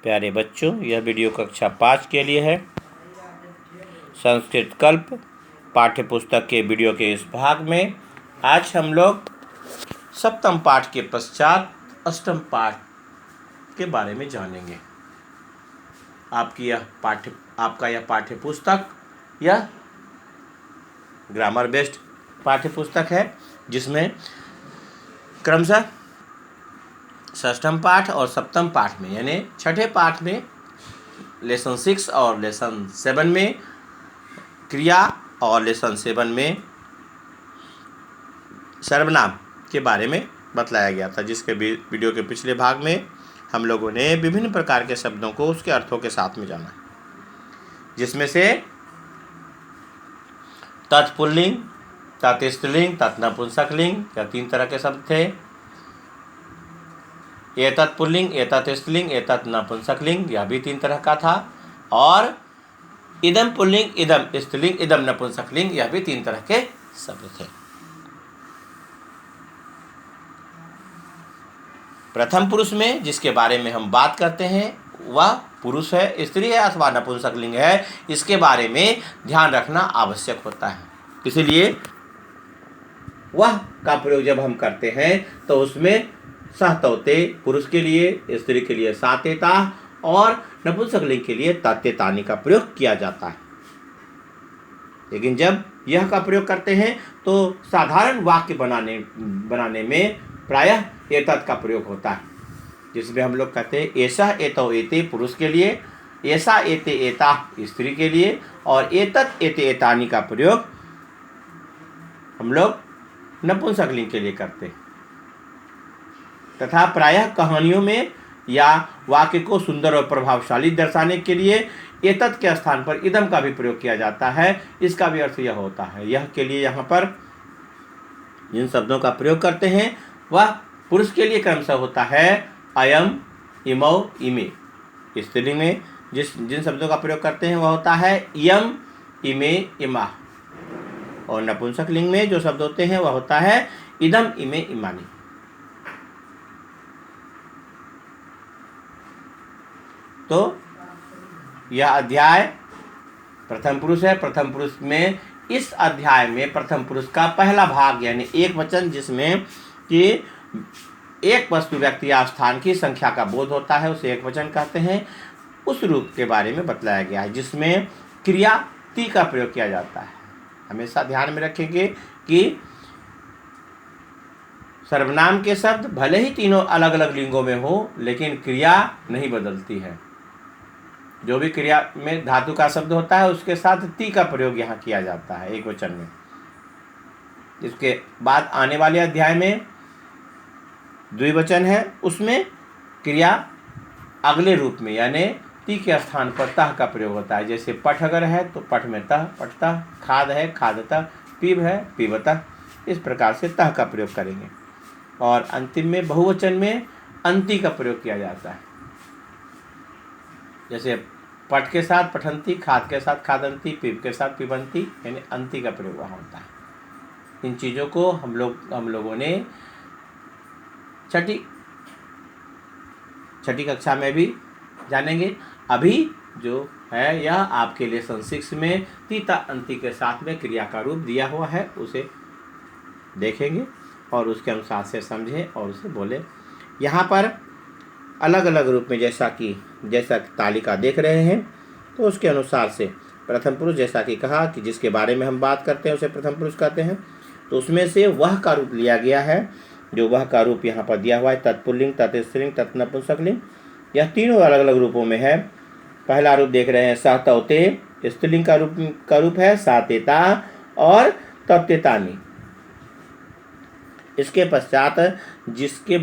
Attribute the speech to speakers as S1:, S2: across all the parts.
S1: प्यारे बच्चों, यह वीडियो कक्षा 5 के लिए है। संस्कृत कल्प पाठ्य पुस्तक के वीडियो के इस भाग में आज हम लोग सप्तम पाठ के पश्चात अष्टम पाठ के बारे में जानेंगे। आपका यह पाठ्य पुस्तक यह ग्रामर बेस्ड पाठ्य पुस्तक है, जिसमें क्रमशः षष्ठम पाठ और सप्तम पाठ में यानी छठे पाठ में लेसन 6 और लेसन 7 में क्रिया और लेसन 7 में सर्वनाम के बारे में बतलाया गया था, जिसके वीडियो के पिछले भाग में हम लोगों ने विभिन्न प्रकार के शब्दों को उसके अर्थों के साथ में जाना, जिसमें से तत्पुल्लिंग, तत्स्त्रीलिंग, तत्नपुंसकलिंग, या 3 तरह के शब्द थे। एतत् पुल्लिंग, एतत् स्त्रीलिंग, एतत् नपुंसकलिंग, यह भी 3 तरह का था। और इदम पुल्लिंग, इदम स्त्रीलिंग, इदम नपुंसकलिंग, यह भी 3 तरह के शब्द थे। प्रथम पुरुष में जिसके बारे में हम बात करते हैं वह पुरुष है, स्त्री है अथवा नपुंसकलिंग है, इसके बारे में ध्यान रखना आवश्यक होता है। इसलिए वह का प्रयोग जब हम करते हैं तो उसमें सहतौते पुरुष के लिए, स्त्री के लिए सातेता और नपुंसकलिंग के लिए तत्यतानी का प्रयोग किया जाता है। लेकिन जब यह का प्रयोग करते हैं तो साधारण वाक्य बनाने में प्रायः एतत् का प्रयोग होता है, जिसमें हम लोग कहते हैं ऐसा एतौ एते पुरुष के लिए, ऐसा एते एता स्त्री के लिए, और एतत् एते एतानी का प्रयोग हम लोग नपुंसकलिंग के लिए करते हैं। तथा प्रायः कहानियों में या वाक्य को सुंदर और प्रभावशाली दर्शाने के लिए एतत् के स्थान पर इदम का भी प्रयोग किया जाता है। इसका भी अर्थ यह होता है, यह के लिए यहाँ पर जिन शब्दों का प्रयोग करते हैं वह पुरुष के लिए क्रमशः होता है अयम, इमौ, इमे। स्त्रीलिंग में जिन शब्दों का प्रयोग करते हैं वह होता है इयम, इमे, इमा। और नपुंसकलिंग में जो शब्द होते हैं वह होता है इदम, इमे, इमानी। तो यह अध्याय प्रथम पुरुष है। प्रथम पुरुष में इस अध्याय में प्रथम पुरुष का पहला भाग यानी एक वचन, जिसमें कि एक वस्तु, व्यक्ति या स्थान की संख्या का बोध होता है, उसे एक वचन कहते हैं। उस रूप के बारे में बतलाया गया है जिसमें क्रिया ती का प्रयोग किया जाता है। हमेशा ध्यान में रखेंगे कि सर्वनाम के शब्द भले ही तीनों अलग अलग लिंगों में हो, लेकिन क्रिया नहीं बदलती है। जो भी क्रिया में धातु का शब्द होता है उसके साथ ती का प्रयोग यहाँ किया जाता है एक वचन में। इसके बाद आने वाले अध्याय में द्विवचन है, उसमें क्रिया अगले रूप में यानी ती के स्थान पर तह का प्रयोग होता है। जैसे पठ अगर है तो पठ में तह, पठतः। खाद है, खादतः। पीब है, पीबतः। इस प्रकार से तह का प्रयोग करेंगे। और अंतिम में बहुवचन में अंति का प्रयोग किया जाता है। जैसे पठ के साथ पठंती, खाद के साथ खादंती, पीब के साथ पीबंती, यानी अंति का प्रयोग वहाँ होता है। इन चीज़ों को हम लोगों ने छठी कक्षा में भी जानेंगे। अभी जो है यह आपके लेसन 6 में तीता अंति के साथ में क्रिया का रूप दिया हुआ है, उसे देखेंगे और उसके अनुसार से समझें और उसे बोले। यहाँ पर अलग अलग रूप में जैसा तालिका देख रहे हैं तो उसके अनुसार से प्रथम पुरुष, जैसा कि कहा कि जिसके बारे में हम बात करते हैं उसे प्रथम पुरुष कहते हैं, तो उसमें से वह का रूप लिया गया है। जो वह का रूप यहाँ पर दिया हुआ है तत्पुल्लिंग, तत्स्त्रीलिंग, तत्नपुंसकलिंग, यह तीनों अलग अलग रूपों में है। पहला रूप देख रहे हैं सहतौते, स्त्रीलिंग का रूप है सातेता और तत्यतानी। इसके पश्चात जिसके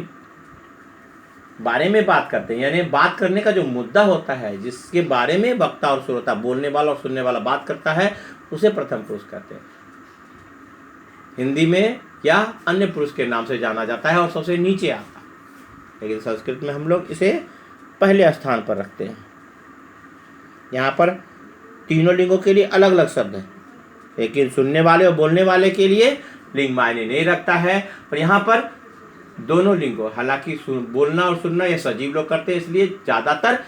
S1: बारे में बात करते हैं यानी बात करने का जो मुद्दा होता है, जिसके बारे में वक्ता और श्रोता, बोलने वाला और सुनने वाला बात करता है, उसे प्रथम पुरुष कहते हैं। हिंदी में या अन्य पुरुष के नाम से जाना जाता है और सबसे नीचे आता है, लेकिन संस्कृत में हम लोग इसे पहले स्थान पर रखते हैं। यहाँ पर तीनों लिंगों के लिए अलग अलग शब्द हैं, लेकिन सुनने वाले और बोलने वाले के लिए लिंग मायने नहीं रखता है। और यहाँ पर दोनों लिंगों, हालांकि बोलना और सुनना ये सजीव लोग करते हैं, इसलिए ज़्यादातर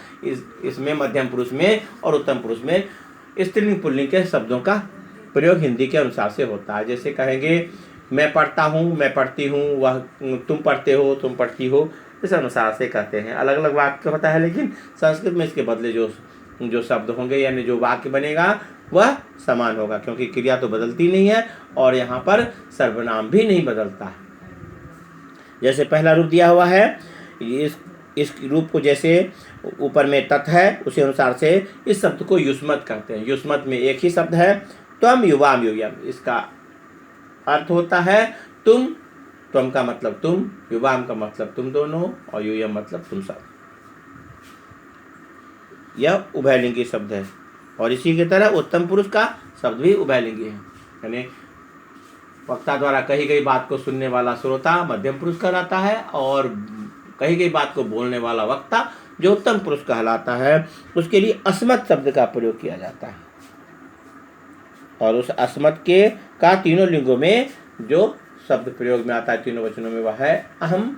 S1: इसमें मध्यम पुरुष में और उत्तम पुरुष में स्त्रीलिंग पुल्लिंग के शब्दों का प्रयोग हिंदी के अनुसार से होता है। जैसे कहेंगे मैं पढ़ता हूँ, मैं पढ़ती हूँ, वह तुम पढ़ते हो, तुम पढ़ती हो, इस अनुसार से कहते हैं। अलग अलग वाक्य होता है, लेकिन संस्कृत में इसके बदले जो शब्द होंगे यानी जो वाक्य बनेगा वह समान होगा, क्योंकि क्रिया तो बदलती नहीं है और यहाँ पर सर्वनाम भी नहीं बदलता है। जैसे पहला रूप दिया हुआ है, इस रूप को जैसे ऊपर में तत् है उसी अनुसार से इस शब्द को युष्मत कहते हैं। युष्मत में एक ही शब्द है, त्वम युवाम यूयम। इसका अर्थ होता है तुम, त्वम का मतलब तुम, युवाम का मतलब तुम दोनों और यूयम मतलब तुम सब। यह उभयलिंगी शब्द है और इसी की तरह उत्तम पुरुष का शब्द भी उभयलिंगी है, यानी वक्ता द्वारा कही गई बात को सुनने वाला श्रोता मध्यम पुरुष कहलाता है और कही गई बात को बोलने वाला वक्ता जो उत्तम पुरुष कहलाता है, उसके लिए अस्मत् शब्द का प्रयोग किया जाता है। और उस अस्मत् के का तीनों लिंगों में जो शब्द प्रयोग में आता है तीनों वचनों में, वह है अहम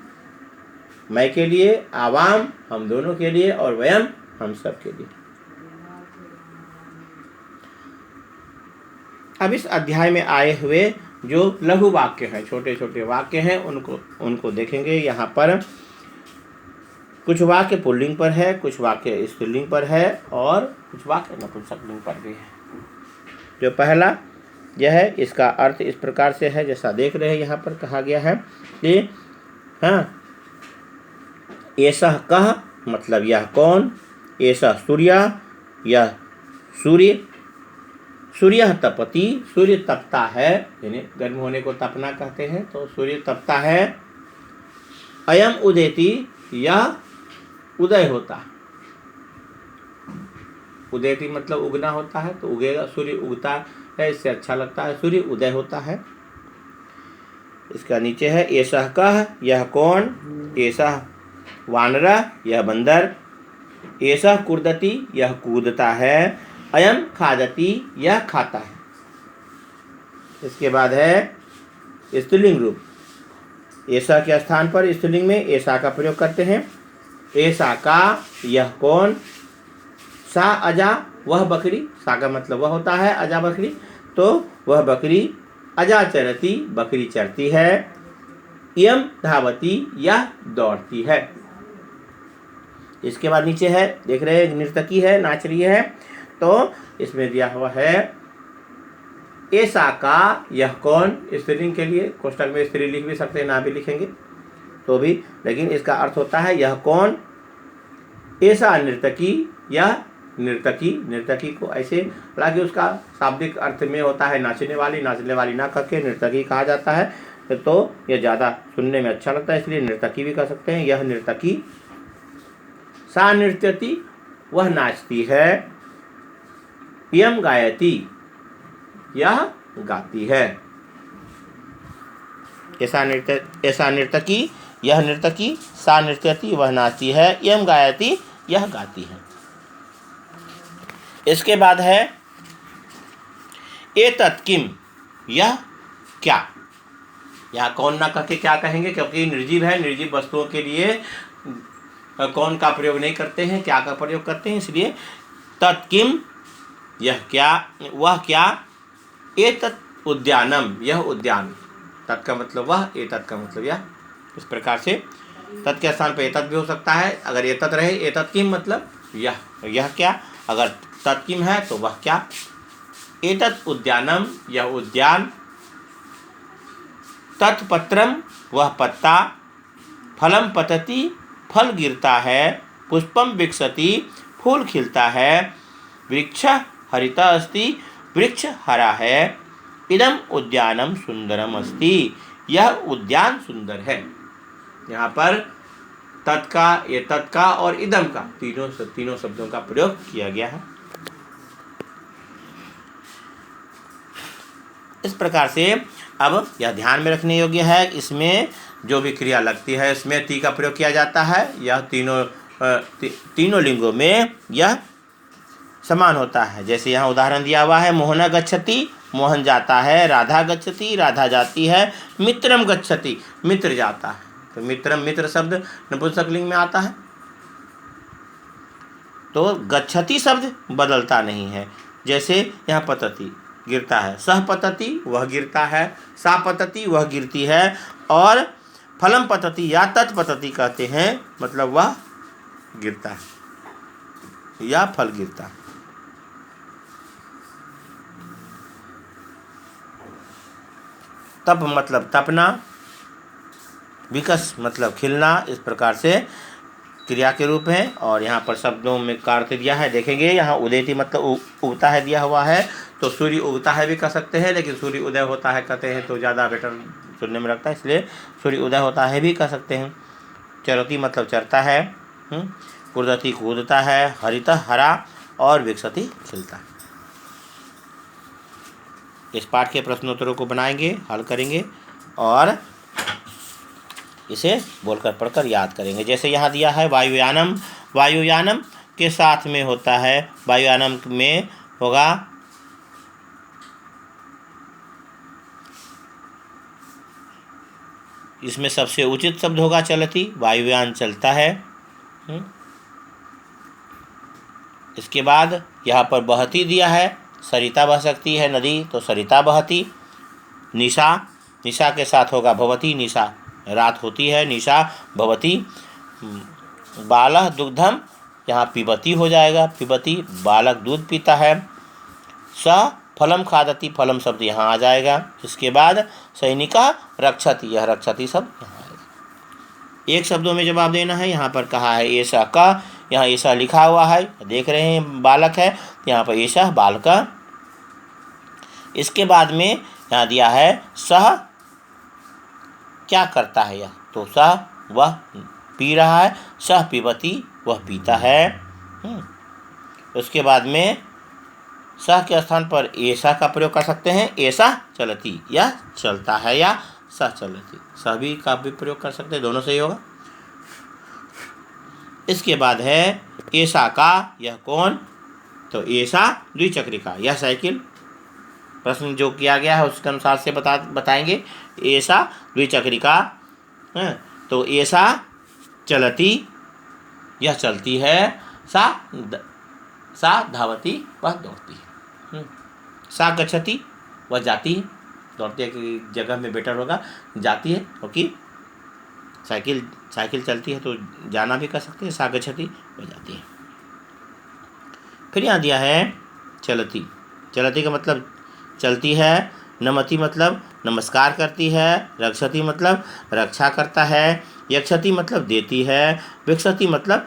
S1: मैं के लिए, आवाम हम दोनों के लिए और वयम हम सब के लिए। अब इस अध्याय में आए हुए जो लघु वाक्य हैं, छोटे छोटे वाक्य हैं, उनको देखेंगे। यहाँ पर कुछ वाक्य पुल्लिंग पर है, कुछ वाक्य स्त्रीलिंग पर है और कुछ वाक्य नपुंसकलिंग पर भी है। जो पहला यह है, इसका अर्थ इस प्रकार से है, जैसा देख रहे हैं यहाँ पर कहा गया है कि ऐसा कह मतलब यह कौन, ऐसा सूर्य यह सूर्य, सूर्य तपति सूर्य तपता है, यानी गर्म होने को तपना कहते हैं, तो सूर्य तपता है। अयम उदेति यह उदय होता है, उदेति मतलब उगना होता है, तो उगेगा, सूर्य उगता है, इससे अच्छा लगता है, सूर्य उदय होता है। इसका नीचे है ऐसा कह यह कौन, ऐसा वानरा यह बंदर, ऐसा कुर्दती यह कूदता है, अयम खादती यह खाता है। इसके बाद है स्त्रीलिंग रूप, ऐसा के स्थान पर स्त्रीलिंग में ऐसा का प्रयोग करते हैं। ऐसा का यह कौन, सा अजा वह बकरी, सा का मतलब वह होता है, अजा बकरी, तो वह बकरी, अजा चरती बकरी चरती है, यम धावती यह दौड़ती है। इसके बाद नीचे है, देख रहे हैं नर्तकी है, नाच रही है, तो इसमें दिया हुआ है ऐसा का यह कौन, स्त्रीलिंग के लिए कोष्टक में स्त्री लिख भी सकते हैं, ना भी लिखेंगे तो भी, लेकिन इसका अर्थ होता है यह कौन, ऐसा नर्तकी यह नर्तकी, नर्तकी को ऐसे, हालांकि उसका शाब्दिक अर्थ में होता है नाचने वाली, नाचने वाली ना करके नर्तकी कहा जाता है, तो यह ज़्यादा सुनने में अच्छा लगता है, इसलिए नर्तकी भी कह सकते हैं। यह नर्तकी, सा नृत्यति वह नाचती है, यम गायती यह गाती है। ऐसा नर्तकी यह नर्तकी, सा नृत्यति वह नाचती है, यम गायती यह गाती है। इसके बाद है एतत् किम यह क्या, यहाँ कौन ना कह के क्या कहेंगे, क्योंकि निर्जीव है, निर्जीव वस्तुओं के लिए कौन का प्रयोग नहीं करते हैं, क्या का प्रयोग करते हैं, इसलिए तत्किम यह क्या, वह क्या, एतत् उद्यानम यह उद्यान, तत् का मतलब वह, एतत् का मतलब यह। इस प्रकार से तत् के स्थान पर एतत् भी हो सकता है, अगर एतत् रहे, एतत् किम मतलब यह क्या, अगर तत्किम है तो वह क्या। एतत् उद्यानम यह उद्यान, तत्पत्रम वह पत्ता, फलम पतति फल गिरता है, पुष्पम विकसति फूल खिलता है, वृक्ष हरिता अस्ति वृक्ष हरा है, इदम उद्यानम सुंदरम अस्ति यह उद्यान सुंदर है। यहाँ पर तत् का, एतत् का और इदम का तीनों शब्दों का प्रयोग किया गया है। इस प्रकार से अब यह ध्यान में रखने योग्य है, इसमें जो भी क्रिया लगती है इसमें ती का प्रयोग किया जाता है। यह तीनों लिंगों में यह समान होता है। जैसे यहाँ उदाहरण दिया हुआ है, मोहना गच्छति मोहन जाता है, राधा गच्छति राधा जाती है, मित्रम गच्छति मित्र जाता है। तो मित्रम, मित्र शब्द नपुंसकलिंग में आता है। तो गच्छति शब्द बदलता नहीं है। जैसे यहाँ पतति गिरता है, सह पतति वह गिरता है, सा पतति वह गिरती है, और फलम पतति या तत्पतति कहते हैं, मतलब वह गिरता है या फल गिरता है। तप मतलब तपना, विकस मतलब खिलना, इस प्रकार से क्रिया के रूप है। और यहाँ पर शब्दों में कार्य दिया है, देखेंगे यहाँ उदयति मतलब उगता है दिया हुआ है, तो सूर्य उगता है भी कह सकते हैं, लेकिन सूर्य उदय होता है कहते हैं तो ज़्यादा बेटर सुनने में लगता है, इसलिए सूर्य उदय होता है भी कह सकते हैं। चरति मतलब चरता है, कुर्दति कूदता है, हरित हरा, और विकसति खिलता है। इस पाठ के प्रश्नोत्तरों को बनाएंगे, हल करेंगे और इसे बोलकर पढ़कर याद करेंगे। जैसे यहाँ दिया है वायुयानम, वायुयानम के साथ में होता है, वायुयानम में होगा इसमें सबसे उचित शब्द होगा चलती, वायुयान चलता है। इसके बाद यहाँ पर बहती दिया है, सरिता बह सकती है नदी, तो सरिता बहती। निशा, निशा के साथ होगा भवती, निशा रात होती है, निशा भवती। बालः दुग्धम, यहाँ पिबती हो जाएगा, पिबती बालक दूध पीता है। स फलम खादति, फलम शब्द यहाँ आ जाएगा। इसके बाद सैनिका रक्षति, यह रक्षति शब्द यहाँ आएगा। एक शब्दों में जवाब देना है। यहाँ पर कहा है ऐसा का, यहाँ ऐसा लिखा हुआ है, देख रहे हैं बालक है, यहाँ पर ऐसा बालका। इसके बाद में यहाँ दिया है सह क्या करता है, यह तो सह वह पी रहा है, सह पिबती वह पीता है। उसके बाद में सह के स्थान पर ऐसा का प्रयोग कर सकते हैं, ऐसा चलती, यह चलता है, या सह चलती, सह भी का भी प्रयोग कर सकते हैं, दोनों से ही होगा। इसके बाद है ऐसा का, यह कौन, तो ऐसा द्विचक्रिका, यह साइकिल। प्रश्न जो किया गया है उसके अनुसार से बताएंगे। ऐसा द्विचक्रिका, तो ऐसा चलती, यह चलती है, सा धावती वह दौड़ती है। सा गच्छति वह जाती है, दौड़ती है कि जगह में बेटर होगा, जाती है, क्योंकि साइकिल चलती है तो जाना भी कर सकते हैं, सा गच्छति वह जाती है। फिर यहाँ दिया है चलती, चलती का मतलब चलती है। नमति मतलब नमस्कार करती है। रक्षति मतलब रक्षा करता है। यक्षति मतलब देती है। विकसति मतलब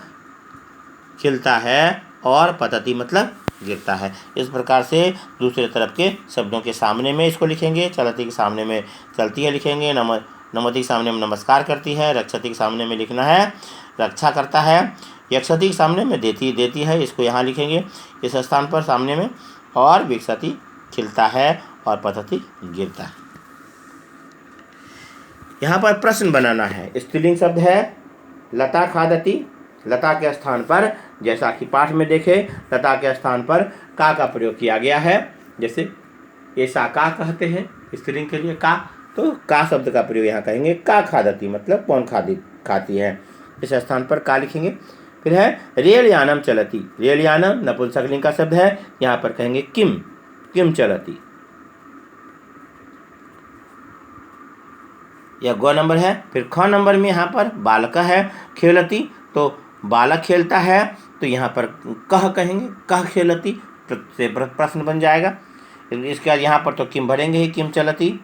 S1: खिलता है, और पतति मतलब गिरता है। इस प्रकार से दूसरे तरफ के शब्दों के सामने में इसको लिखेंगे। चलती के सामने में चलती है लिखेंगे, नमति के सामने में नमस्कार करती है, रक्षति के सामने में लिखना है रक्षा करता है, यक्षति के सामने में देती है, इसको यहाँ लिखेंगे इस स्थान पर सामने में, और विकसति खिलता है और पतति गिरता है। यहाँ पर प्रश्न बनाना है। स्त्रीलिंग शब्द है लता खादति, लता के स्थान पर जैसा कि पाठ में देखे लता के स्थान पर का प्रयोग किया गया है। जैसे ऐसा का कहते हैं स्त्रीलिंग के लिए का, तो का शब्द का प्रयोग यहाँ कहेंगे का खादति, मतलब कौन खाती है, इस स्थान पर का लिखेंगे। फिर है रेलयानम चलती, रेलयानम नपुंसकलिंग का शब्द है, यहाँ पर कहेंगे किम चलती, यह ग नंबर है। फिर ख नंबर में यहाँ पर बालक है खेलती, तो बालक खेलता है, तो यहाँ पर कह कहेंगे कह खेलती, से प्रश्न बन जाएगा। इसके बाद यहाँ पर तो किम भरेंगे ही, किम चलती।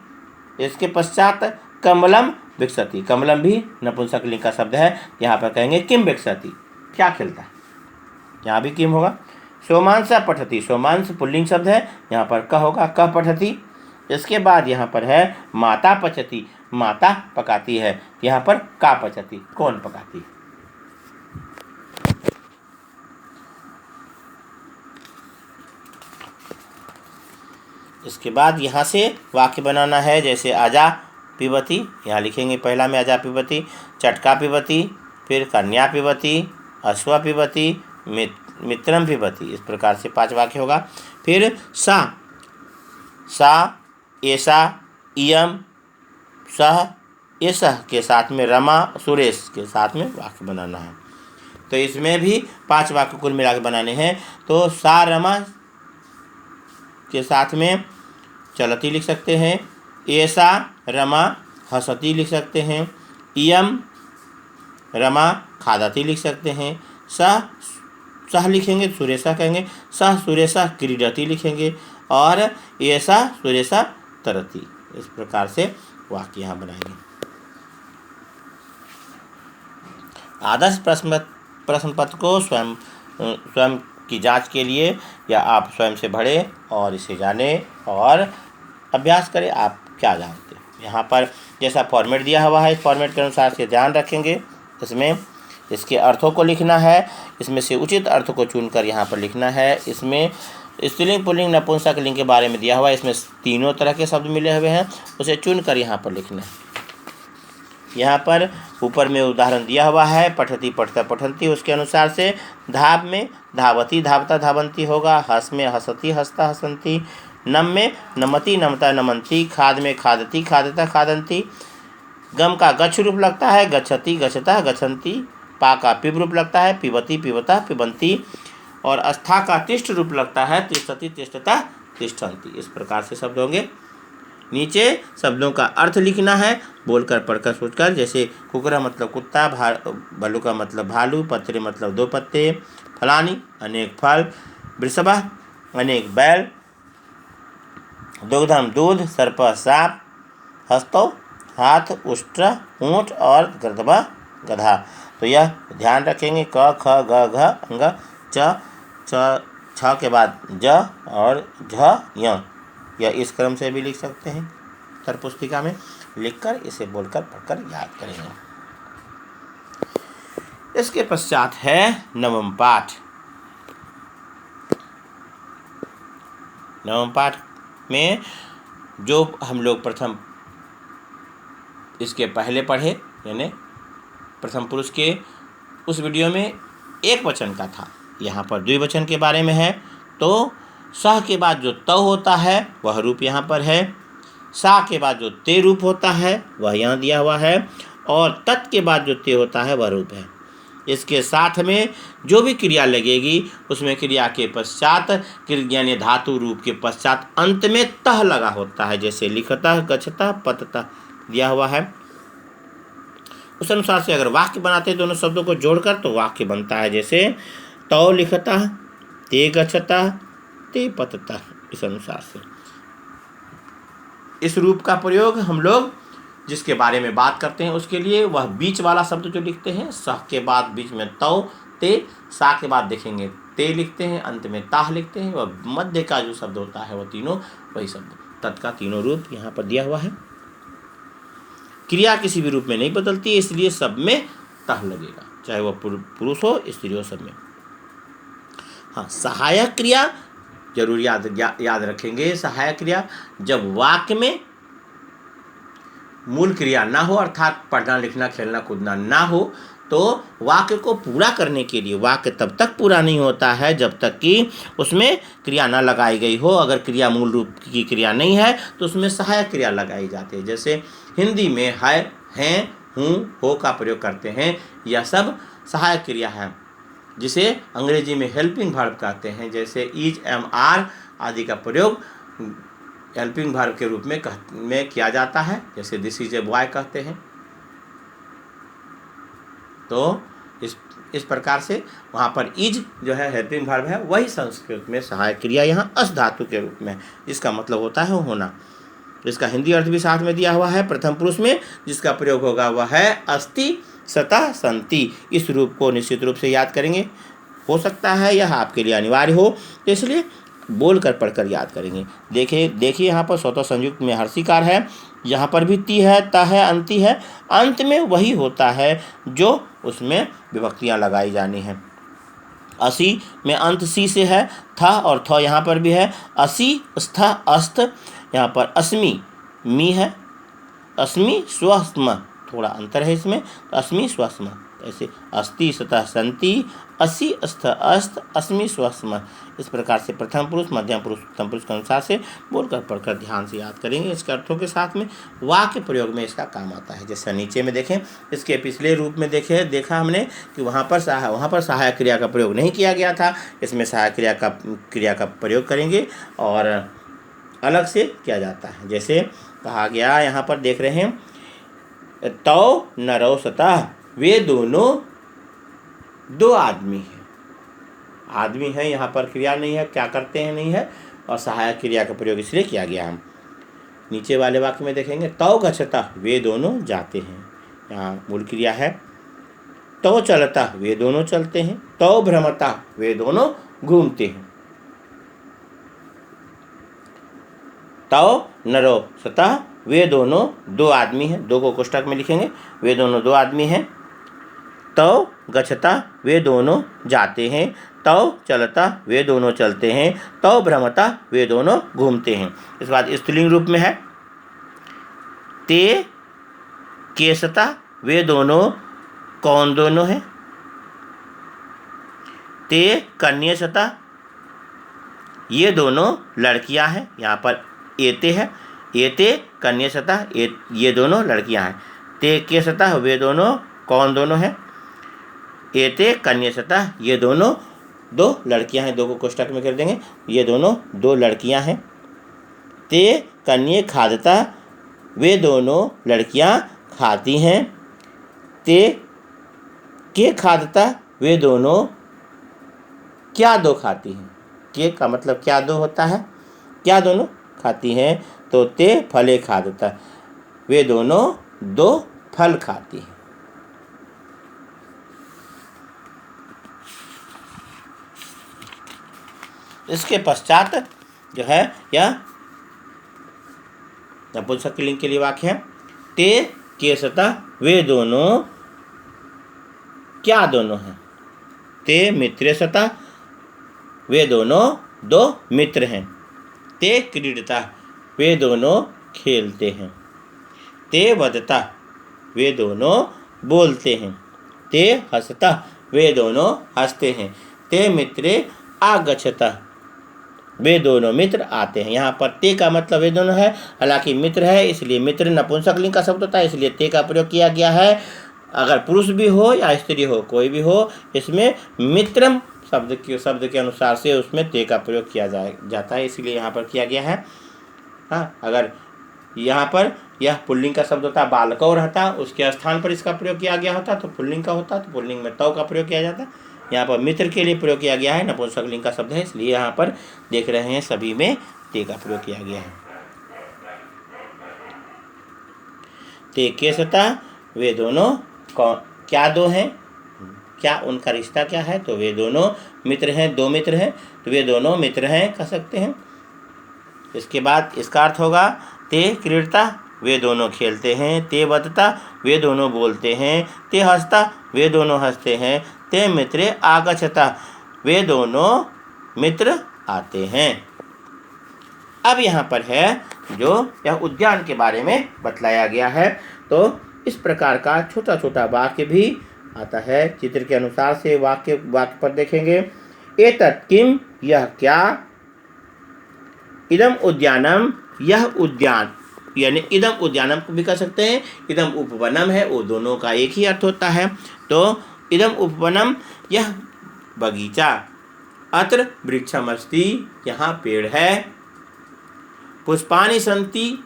S1: इसके पश्चात कमलम विकसती, कमलम भी नपुंसकलिंग का शब्द है, यहाँ पर कहेंगे किम विकसती, क्या खेलता है, यहाँ भी किम होगा। सोमांस पठती, सोमांस पुल्लिंग शब्द है, यहाँ पर क होगा कह पठती। इसके बाद यहाँ पर है माता पचती, माता पकाती है, यहाँ पर का पचती, कौन पकाती है। इसके बाद यहाँ से वाक्य बनाना है। जैसे आजा पिबती, यहाँ लिखेंगे पहला में आजा पिबती, चटका पिबती, फिर कन्या पिबती, अश्वा पिबती, मित्रम पिबती, इस प्रकार से 5 वाक्य होगा। फिर सा ऐसा इयम सह ऐसा के साथ में रमा सुरेश के साथ में वाक्य बनाना है। तो इसमें भी 5 वाक्य कुल मिला के बनाने हैं। तो सा रमा के साथ में चलती लिख सकते हैं, ऐसा रमा हसती लिख सकते हैं, इयम रमा खादती लिख सकते हैं, सह लिखेंगे सुरेशा कहेंगे, सह सुरेशा क्रीडती लिखेंगे, और ऐसा सुरेशा तरती। इस प्रकार से वाक्य यहाँ बनाएंगे। आदर्श प्रश्न पत्र को स्वयं की जांच के लिए या आप स्वयं से पढ़ें और इसे जानें और अभ्यास करें आप क्या जानते हैं। यहाँ पर जैसा फॉर्मेट दिया हुआ है इस फॉर्मेट के अनुसार से ध्यान रखेंगे। इसमें इसके अर्थों को लिखना है, इसमें से उचित अर्थ को चुनकर यहाँ पर लिखना है। इसमें स्त्रीलिंग पुल्लिंग नपुंसकलिंग के बारे में दिया हुआ है, इसमें 3 तरह के शब्द मिले हुए हैं, उसे चुनकर यहाँ पर लिखना है। यहाँ पर ऊपर में उदाहरण दिया हुआ है, पठती पठता पठंती, उसके अनुसार से धाव में धावती धावता धावंती होगा, हस में हसती हसता हसंती, नम में नमती नमता नमंती, खाद में खादती खादता खादंती, गम का गच्छ रूप लगता है गच्छति गच्छता गच्छन्ति, पा का पिब रूप लगता है पिबती पिबता पिबंती, और अस्था का तिष्ठ रूप लगता है तिष्ठति तिष्ठता तिष्ठन्ति। इस प्रकार से शब्द होंगे। नीचे शब्दों का अर्थ लिखना है, बोलकर पढ़कर सोचकर। जैसे कुकरा मतलब कुत्ता, भालू का मतलब भालू, पत्रे मतलब 2 पत्ते, फलानी अनेक फल, वृषभा अनेक बैल, दुग्धम दूध, सर्प सांप, हस्तो हाथ, उष्ट्र ऊँट और गर्दभा गधा। तो यह ध्यान रखेंगे। क ख ग घ अंग च छ के बाद ज और झ य, या इस क्रम से भी लिख सकते हैं। उत्तर पुस्तिका में लिखकर इसे बोलकर पढ़कर याद करेंगे। इसके पश्चात है नवम पाठ। नवम पाठ में जो हम लोग प्रथम इसके पहले पढ़े यानी प्रथम पुरुष के उस वीडियो में एक वचन का था, यहाँ पर द्विवचन के बारे में है। तो सह के बाद जो त होता है वह रूप यहाँ पर है, सा के बाद जो ते रूप होता है वह यहाँ दिया हुआ है, और तत् के बाद जो ते होता है वह रूप है। इसके साथ में जो भी क्रिया लगेगी उसमें क्रिया के पश्चात यानी धातु रूप के पश्चात अंत में तह लगा होता है। जैसे लिखता गच्छता पतता दिया हुआ है। उस अनुसार से अगर वाक्य बनाते हैं दोनों शब्दों को जोड़कर तो वाक्य बनता है। जैसे तौ लिखता ते गच्छता ते पतता। इस अनुसार से इस रूप का प्रयोग हम लोग जिसके बारे में बात करते हैं उसके लिए वह बीच वाला शब्द जो लिखते हैं, सह के बाद बीच में तौ ते, सा के बाद देखेंगे ते लिखते हैं, अंत में ताह लिखते हैं। वह मध्य का जो शब्द होता है वह तीनों वही शब्द, तत् का तीनों रूप यहाँ पर दिया हुआ है। क्रिया किसी भी रूप में नहीं बदलती है, इसलिए सब में तह लगेगा, चाहे वह पुरुष हो स्त्री हो, सब में। हाँ, सहायक क्रिया जरूर याद रखेंगे। सहायक क्रिया जब वाक्य में मूल क्रिया ना हो, अर्थात पढ़ना लिखना खेलना कूदना ना हो, तो वाक्य को पूरा करने के लिए वाक्य तब तक पूरा नहीं होता है जब तक कि उसमें क्रिया ना लगाई गई हो। अगर क्रिया मूल रूप की क्रिया नहीं है तो उसमें सहायक क्रिया लगाई जाती है। जैसे हिंदी में है, हैं, हूँ, हो का प्रयोग करते हैं, यह सब सहायक क्रिया है, जिसे अंग्रेजी में हेल्पिंग वर्ब कहते हैं। जैसे इज, एम, आर आदि का प्रयोग हेल्पिंग वर्ब के रूप में किया जाता है। जैसे दिस इज ए बॉय कहते हैं। तो इस प्रकार से वहाँ पर इज जो है हेल्पिंग वर्ब है, वही संस्कृत में सहायक क्रिया यहाँ अस धातु के रूप में, इसका मतलब होता है होना। इसका हिंदी अर्थ भी साथ में दिया हुआ है। प्रथम पुरुष में जिसका प्रयोग होगा वह है अस्ति सतः संति। इस रूप को निश्चित रूप से याद करेंगे। हो सकता है यह आपके लिए अनिवार्य हो, तो इसलिए बोलकर पढ़कर याद करेंगे। देखिए यहाँ पर स्वतः संयुक्त में हर्षिकार है, यहाँ पर भी ती है, ता है, अंति है। अंत में वही होता है जो उसमें विभक्तियाँ लगाई जानी हैं। असी में अंत सी से है, था और थ यहाँ पर भी है। असी स्थ अस्त, यहाँ पर अस्मि मी है, अस्मि स्वस्म, थोड़ा अंतर है इसमें, तो अस्मि स्वस्म। ऐसे अस्ति सतः संति, असि अस्थ अस्त, अस्मि स्वस्म। इस प्रकार से प्रथम पुरुष, मध्यम पुरुष, उत्तम पुरुष के अनुसार से बोलकर पढ़कर ध्यान से याद करेंगे। इसके अर्थों के साथ में वाक्य प्रयोग में इसका काम आता है। जैसे नीचे में देखें, इसके पिछले रूप में देखा हमने कि वहाँ पर सहायक क्रिया का प्रयोग नहीं किया गया था। इसमें सहायक क्रिया का प्रयोग करेंगे और अलग से किया जाता है। जैसे कहा गया, यहाँ पर देख रहे हैं, तौ नरौ सतः, वे दोनों दो आदमी हैं। आदमी है, यहाँ पर क्रिया नहीं है, क्या करते हैं नहीं है, और सहायक क्रिया का प्रयोग इसलिए किया गया। हम नीचे वाले वाक्य में देखेंगे, तौ गच्छता, वे दोनों जाते हैं। यहाँ मूल क्रिया है। तौ चलता, वे दोनों चलते हैं। तौ भ्रमता, वे दोनों घूमते हैं। तौ नरो सतः, वे दोनों दो आदमी हैं। दो को कोष्ठक में लिखेंगे, वे दोनों दो आदमी हैं। तौ गच्छता, वे दोनों जाते हैं। तौ चलता, वे दोनों चलते हैं। तौ भ्रमता, वे दोनों घूमते हैं। इस बाद स्त्रीलिंग रूप में है, ते केशता, वे दोनों कौन दोनों हैं। ते कन्यसता, ये दोनों लड़कियां हैं। यहाँ पर एते है, एते कन्यसता, ये दोनों लड़कियां हैं। ते केशता, वे दोनों कौन दोनों हैं। एते कन्यसता, ये दोनों दो लड़कियां हैं। दो को कोष्ठक में कर देंगे, ये दोनों दो लड़कियां हैं। ते कन्ये खादता, वे दोनों लड़कियां खाती हैं। ते के खादता, वे दोनों क्या दो खाती हैं। के का मतलब क्या दो होता है, क्या दोनों खाती हैं। तो ते फले खादता, वे दोनों दो फल खाती हैं। इसके पश्चात जो है यह नपुंसकलिंग के लिए वाक्य है। ते केशता, वे दोनों क्या दोनों हैं। ते मित्रेशता, वे दोनों दो मित्र हैं। ते क्रीडता, वे दोनों खेलते हैं। ते वदता, वे दोनों बोलते हैं। ते हंसता, वे दोनों हंसते हैं। ते मित्रे आगच्छता, वे दोनों मित्र आते हैं। यहाँ पर ते का मतलब वे दोनों है, हालांकि मित्र है इसलिए मित्र नपुंसकलिंग का शब्द होता है, इसलिए ते का प्रयोग किया गया है। अगर पुरुष भी हो या स्त्री हो, कोई भी हो, इसमें मित्रम शब्द के अनुसार से उसमें ते का प्रयोग किया जाता है, इसलिए यहाँ पर किया गया है। हाँ, अगर यहाँ पर यह पुल्लिंग का शब्द होता, बालकौ रहता, उसके स्थान पर इसका प्रयोग किया गया होता तो पुल्लिंग का होता, तो पुल्लिंग में तौ का प्रयोग किया जाता। यहाँ पर मित्र के लिए प्रयोग किया गया है, नपुंसकलिंग का शब्द है, इसलिए यहाँ पर देख रहे हैं सभी में ते का प्रयोग किया गया है। ते केशता, वे दोनों क्या दो हैं, क्या उनका रिश्ता क्या है, तो वे दोनों मित्र हैं, दो मित्र हैं, तो वे दोनों मित्र हैं कह सकते हैं। इसके बाद इसका अर्थ होगा, ते क्रीडता, वे दोनों खेलते हैं। ते वदता, वे दोनों बोलते हैं। ते हंसता, वे दोनों हंसते हैं। ते मित्रे आगच्छता, वे दोनों मित्र आते हैं। अब यहाँ पर है जो यह उद्यान के बारे में बतलाया गया है, तो इस प्रकार का छोटा छोटा वाक्य भी आता है। चित्र के अनुसार से वाक्य पर देखेंगे। एतत् किम, यह क्या। इदम उद्यानम, यह उद्यान, यानी इदम उद्यानम को भी कह सकते हैं, इदम उपवनम है, वो दोनों का एक ही अर्थ होता है। तो इदम उपवनम, यह बगीचा। अत्र वृक्षमस्ति, यहाँ पेड़ है। पुष्पानि सन्ति,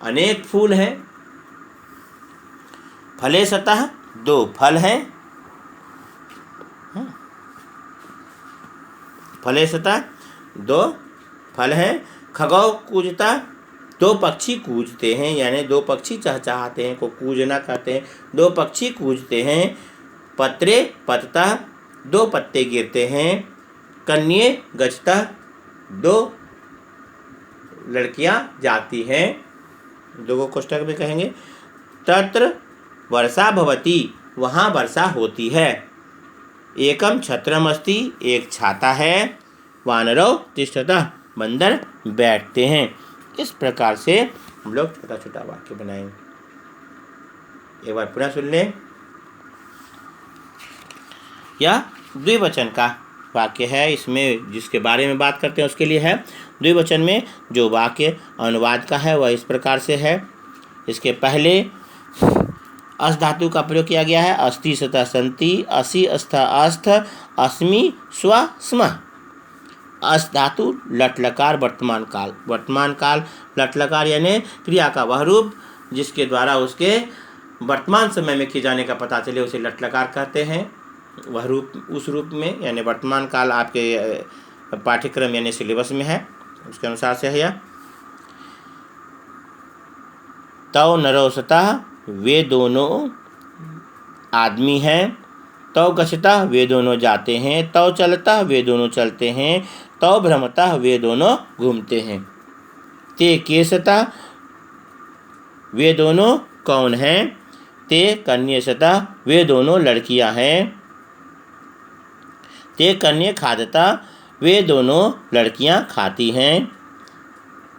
S1: अनेक फूल हैं। फले सतः, दो फल हैं। फले सतः, दो फल हैं। खगौ कूजता, दो पक्षी कूजते हैं, यानी दो पक्षी चहचहाते हैं, को कूजना कहते हैं, दो पक्षी कूजते हैं। पत्रे पतता, दो पत्ते गिरते हैं। कन्ये गच्छता, दो लड़कियां जाती हैं, दो को कोष्ठक में कहेंगे। तत्र वर्षा भवति, वहाँ वर्षा होती है। एकम छत्रमस्ति, एक छाता है। वानरौ तिष्ठतः, बंदर बैठते हैं। इस प्रकार से हम लोग छोटा छोटा वाक्य बनाएंगे। एक बार पुनः सुन लें। यह द्विवचन का वाक्य है। इसमें जिसके बारे में बात करते हैं उसके लिए है। द्विवचन में जो वाक्य अनुवाद का है वह इस प्रकार से है। इसके पहले अस धातु का प्रयोग किया गया है। अस्ति सतः संति, असि अस्थ अस्थ, अस्मि स्व स्म। अस धातु लट लकार वर्तमान काल। वर्तमान काल लट लकार यानी क्रिया का वह रूप जिसके द्वारा उसके वर्तमान समय में किए जाने का पता चले उसे लट लकार कहते हैं। वह रूप उस रूप में यानी वर्तमान काल आपके पाठ्यक्रम यानी सिलेबस में है, उसके अनुसार से है यह। तव नरोसतः वे दोनों आदमी हैं। तव गच्छतः वे दोनों जाते हैं। तव चलतः वे दोनों चलते हैं। तव भ्रमतः वे दोनों घूमते हैं। ते केशतः वे दोनों कौन हैं। ते कन्यसतः वे दोनों लड़कियां हैं। ते कन्या खादतः वे दोनों लड़कियां खाती हैं।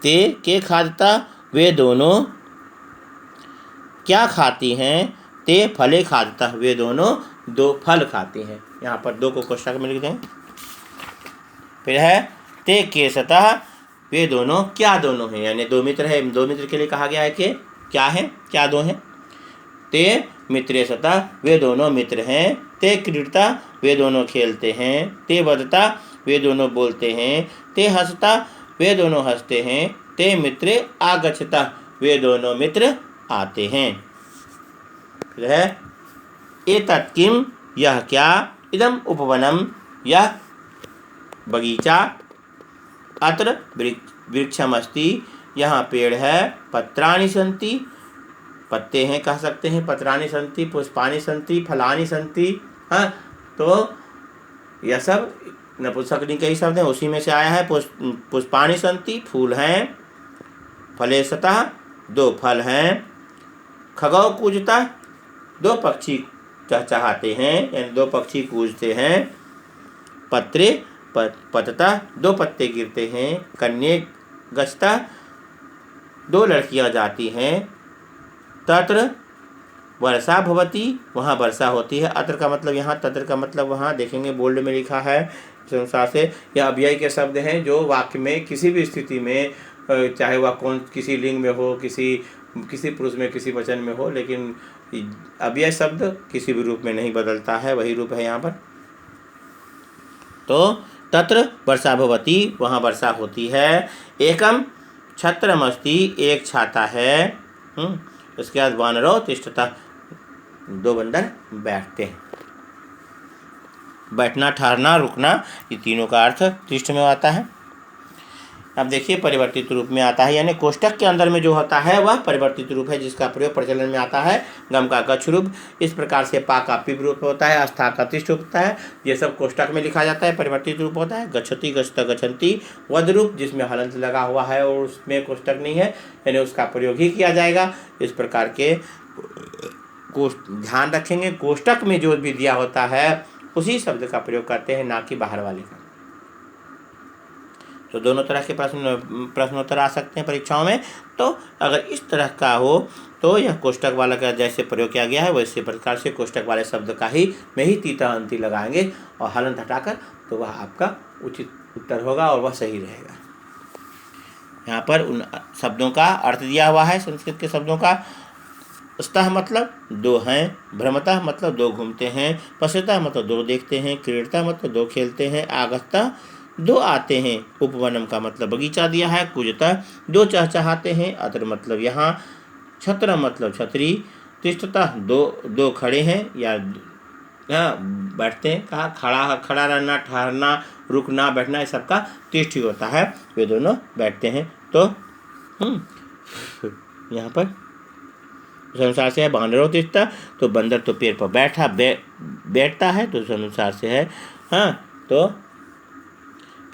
S1: ते के खादतः वे दोनों क्या खाती हैं। ते फले खादतः वे दोनों दो फल खाती हैं। यहाँ पर दो को कोष्ठक में लिख दें। फिर है ते केशतः वे दोनों क्या दोनों हैं, यानी दो मित्र है। दो मित्र के लिए कहा गया है कि क्या है, क्या दो हैं। ते मित्रेशतः वे दोनों मित्र हैं। ते क्रीडता वे दोनों खेलते हैं। ते वदता वे दोनों बोलते हैं। ते हंसता वे दोनों हंसते हैं। ते मित्रे आगच्छता वे दोनों मित्र आते हैं। फिर है एतत् किम यह क्या, इदम उपवनम यह बगीचा, अत्र वृक्षमस्ति यहाँ पेड़ है, पत्राणि सन्ति पत्ते हैं कह सकते हैं, पत्राणि सन्ति, पुष्पाणि सन्ति, फलानि सन्ति। हाँ, तो यह सब नपुंसकलिंग के ही शब्द हैं, उसी में से आया है। पुष्पाणि सन्ति फूल हैं, फलेशतः दो फल हैं, खगौ कूजता दो पक्षी चहचहाते हैं यानी दो पक्षी कूजते हैं, पत्रे पतता दो पत्ते गिरते हैं, कन्ये गच्छता दो लड़कियां जाती हैं, तत्र वर्षा भवति वहाँ वर्षा होती है। अत्र का मतलब यहाँ, तत्र का मतलब वहाँ, देखेंगे बोल्ड में लिखा है। इस अनुसार से यह अव्यय के शब्द हैं जो वाक्य में किसी भी स्थिति में, चाहे वह कौन किसी लिंग में हो, किसी पुरुष में, किसी वचन में हो, लेकिन अव्यय शब्द किसी भी रूप में नहीं बदलता है, वही रूप है यहाँ पर। तो तत्र वर्षा भवति वहाँ वर्षा होती है। एकम छत्रमस्ति एक छाता है। उसके बाद वानरो तिष्ठता दो बंदर बैठते हैं। बैठना, ठहरना, रुकना, ये तीनों का अर्थ तिष्ठ में आता है। अब देखिए परिवर्तित रूप में आता है, यानी कोष्टक के अंदर में जो होता है वह परिवर्तित रूप है जिसका प्रयोग प्रचलन में आता है। गम का गच्छ रूप, इस प्रकार से पा का पिब रूप होता है, अस्था का तिष्ठ होता है, ये सब कोष्टक में लिखा जाता है, परिवर्तित रूप होता है। गच्छति गच्छता गच्छन्ति वध रूप जिसमें हलंत लगा हुआ है और उसमें कोष्टक नहीं है, यानी उसका प्रयोग ही किया जाएगा। इस प्रकार के ध्यान रखेंगे, कोष्टक में जो भी दिया होता है उसी शब्द का प्रयोग करते हैं, ना कि बाहर वाले का। तो दोनों तरह के प्रश्नोत्तर आ सकते हैं परीक्षाओं में। तो अगर इस तरह का हो तो यह कोष्टक वाला का जैसे प्रयोग किया गया है वैसे प्रकार से कोष्टक वाले शब्द का ही में ही तीता अंति लगाएंगे और हलंत हटाकर, तो वह आपका उचित उत्तर होगा और वह सही रहेगा। यहाँ पर उन शब्दों का अर्थ दिया हुआ है संस्कृत के शब्दों का। स्तः मतलब दो हैं, भ्रमतः मतलब दो घूमते हैं, पश्यतः मतलब दो देखते हैं, क्रीडतः मतलब दो खेलते हैं, आगतः दो आते हैं, उपवनम का मतलब बगीचा दिया है, कूजतः दो चहचहाते हैं, अत्र मतलब यहाँ, छत्र मतलब छतरी, तिष्ठतः दो खड़े हैं या बैठते हैं, कहा खड़ा रहना, ठहरना, रुकना, बैठना, ये सबका तिष्ठ ही होता है, वे दोनों बैठते हैं। तो यहाँ पर उस अनुसार से है। बानरो तिष्ठता तो बंदर तो पेड़ पर बैठता है, तो उस अनुसार से है। हाँ, तो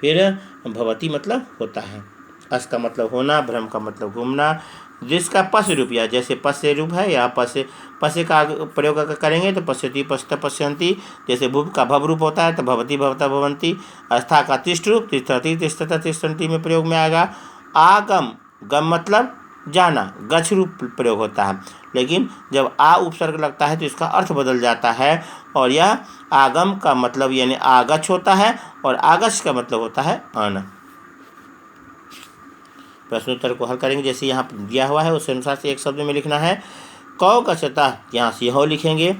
S1: फिर भवती मतलब होता है, अस का मतलब होना, भ्रम का मतलब घूमना, जिसका पश रूप या जैसे पश्य रूप है या पश्य का प्रयोग करेंगे तो पश्यति पश्यत पश्यन्ति, जैसे भूप का भव रूप होता है तो भवती भवता भवन्ति, अस्था का तिष्ठ रूप तिष्ठति तिष्ठत तिष्ठन्ति में प्रयोग में आएगा। आगम, गम मतलब जाना गच्छ रूप प्रयोग होता है, लेकिन जब आ उपसर्ग लगता है तो इसका अर्थ बदल जाता है और यह आगम का मतलब यानी आगच्छ होता है और आगच्छ का मतलब होता है आना। प्रश्नोत्तर को हल करेंगे जैसे यहाँ दिया हुआ है उस अनुसार से एक शब्द में लिखना है। कौ गच्छता, यहाँ सिंहो लिखेंगे।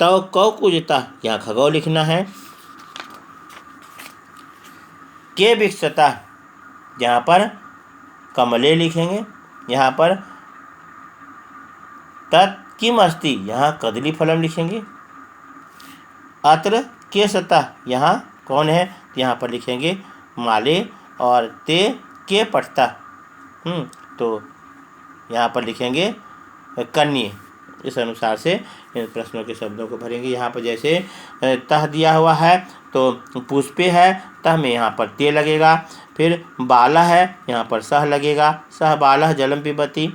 S1: तव कौ कूजता, यहाँ खगौ लिखना है। के विकसता, यहाँ पर कमले लिखेंगे। यहाँ पर तत् किम अस्ति, यहाँ कदली फलम लिखेंगे। अत्र के सता, यहाँ कौन है, यहाँ पर लिखेंगे माले। और ते के पठता, तो यहाँ पर लिखेंगे कन्ये। इस अनुसार से इन प्रश्नों के शब्दों को भरेंगे। यहाँ पर जैसे तह दिया हुआ है तो पुष्पे है, तह में यहाँ पर ते लगेगा। फिर बाला है, यहाँ पर सह लगेगा, सह बालह जलम पिबती।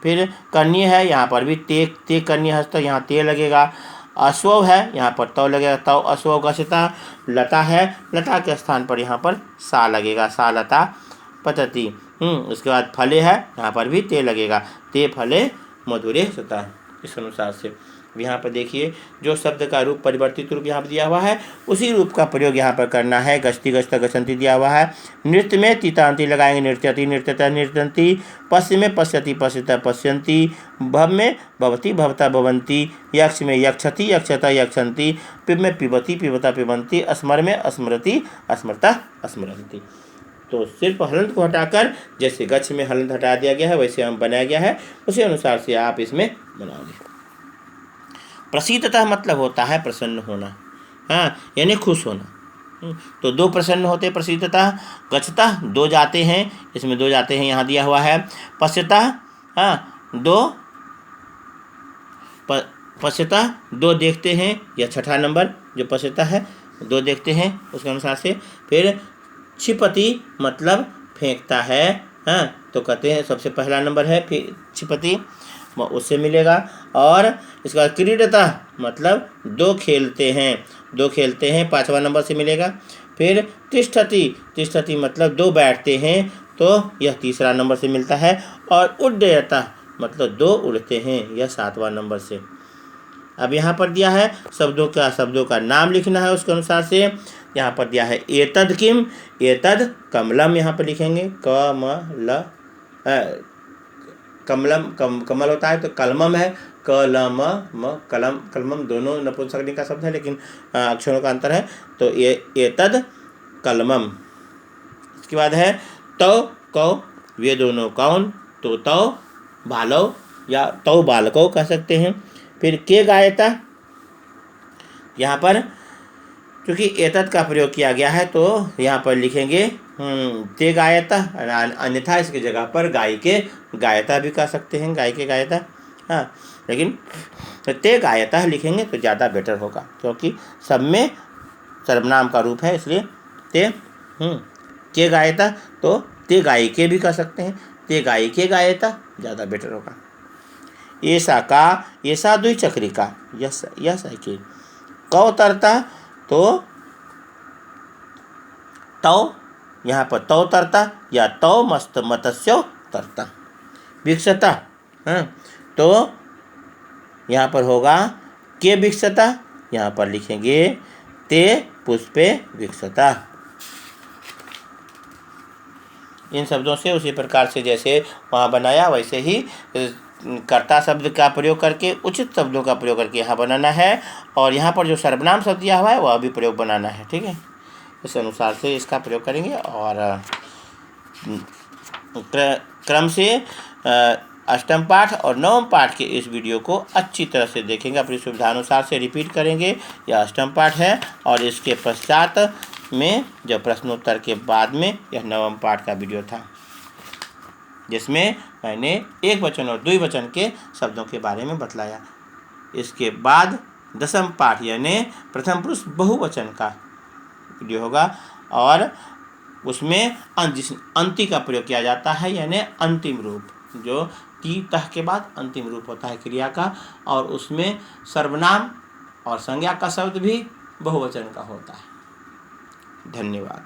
S1: फिर कन्ये है, यहाँ पर भी ते कन्ये हस्त, यहाँ ते लगेगा। अश्वव है, यहाँ पर तव लगेगा, तव अश्वव गच्छता। लता है, लता के स्थान पर यहाँ पर सा लगेगा, सा लता पतति। उसके बाद फले है, यहाँ पर भी ते लगेगा, ते फले मधुरे सता। इस अनुसार से यहाँ पर देखिए जो शब्द का रूप परिवर्तित रूप यहाँ पर दिया हुआ है उसी रूप का प्रयोग यहाँ पर करना है। गच्छति गच्छता गच्छन्ति दिया हुआ है। नृत्य में तीतांति लगाएंगे, नृत्यति नृत्यता नृत्यन्ति। पश्य में पश्यति पश्यता पश्यन्ति। भव में भवति भवता भवन्ति। यक्ष में यक्षति यक्षता यक्षन्ति। पिब में पिबति पिबता पिबन्ति। स्मर में स्मरति स्मरता स्मरन्ति। तो सिर्फ हलंत को हटाकर जैसे गच्छ में हलंत हटा दिया गया है वैसे हम बनाया गया है, उसी अनुसार से आप इसमें बनाओगे। प्रसीदतः मतलब होता है प्रसन्न होना, हाँ, यानी खुश होना। तो दो प्रसन्न होते प्रसीदतः। गच्छतः दो जाते हैं, इसमें दो जाते हैं यहाँ दिया हुआ है। पश्यतः, हाँ, दो पश्यतः दो देखते हैं, यह छठा नंबर जो पश्यतः है, दो देखते हैं उसके अनुसार से। फिर क्षिपति मतलब फेंकता है, हाँ, तो कहते हैं सबसे पहला नंबर है फिर क्षिपति, उससे मिलेगा। और इसके बाद क्रीडता मतलब दो खेलते हैं, दो खेलते हैं, पाँचवा नंबर से मिलेगा। फिर तिष्ठति, तिष्ठति मतलब दो बैठते हैं, तो यह तीसरा नंबर से मिलता है। और उड्डयता मतलब दो उड़ते हैं, यह सातवां नंबर से। अब यहाँ पर दिया है शब्दों का नाम लिखना है उसके अनुसार से। यहाँ पर दिया है एतद किम, एतद कमलम, यहाँ पर लिखेंगे कमलम, कमल होता है तो कलमम है, कलम कलम कलमम दोनों नपुंसकलिंग का शब्द है लेकिन अक्षरों का अंतर है, तो ये एतद कलमम। इसके बाद है तौ कौ, वे दोनों कौन, तो तौ बालव या तौ बालकौ कह सकते हैं। फिर के गायता, यहाँ पर क्योंकि एतद का प्रयोग किया गया है तो यहाँ पर लिखेंगे ते गायता, अन्यथा इसकी जगह पर गाय के गायता भी कह सकते हैं, गाय के गायता, हाँ, लेकिन ते गायता लिखेंगे तो ज़्यादा बेटर होगा क्योंकि सब में सर्वनाम का रूप है, इसलिए ते के गायता, तो ते गाय के भी कह सकते हैं, ते गाय के गायता ज़्यादा बेटर होगा। ऐसा का, ऐसा द्विचक्रिका, यह साइकिल। कौ तरता, तो तौ, यहाँ पर तौ तरता या तौ मस्त मत्स्यो तरता। विकसता, हाँ, तो यहाँ पर होगा के विकसता, यहाँ पर लिखेंगे ते पुष्पे विकसता। इन शब्दों से उसी प्रकार से जैसे वहाँ बनाया वैसे ही कर्ता शब्द का प्रयोग करके उचित शब्दों का प्रयोग करके यहाँ बनाना है। और यहाँ पर जो सर्वनाम शब्द दिया हुआ है वह भी प्रयोग बनाना है, ठीक है। इस अनुसार से इसका प्रयोग करेंगे और क्रम से अष्टम पाठ और नवम पाठ के इस वीडियो को अच्छी तरह से देखेंगे, अपनी सुविधानुसार से रिपीट करेंगे। यह अष्टम पाठ है और इसके पश्चात में जब प्रश्नोत्तर के बाद में यह नवम पाठ का वीडियो था जिसमें मैंने एक वचन और द्विवचन के शब्दों के बारे में बतलाया। इसके बाद दसम पाठ यानी प्रथम पुरुष बहुवचन का वीडियो होगा और उसमें अंति का प्रयोग किया जाता है, यानी अंतिम रूप जो ती तह के बाद अंतिम रूप होता है क्रिया का, और उसमें सर्वनाम और संज्ञा का शब्द भी बहुवचन का होता है। धन्यवाद।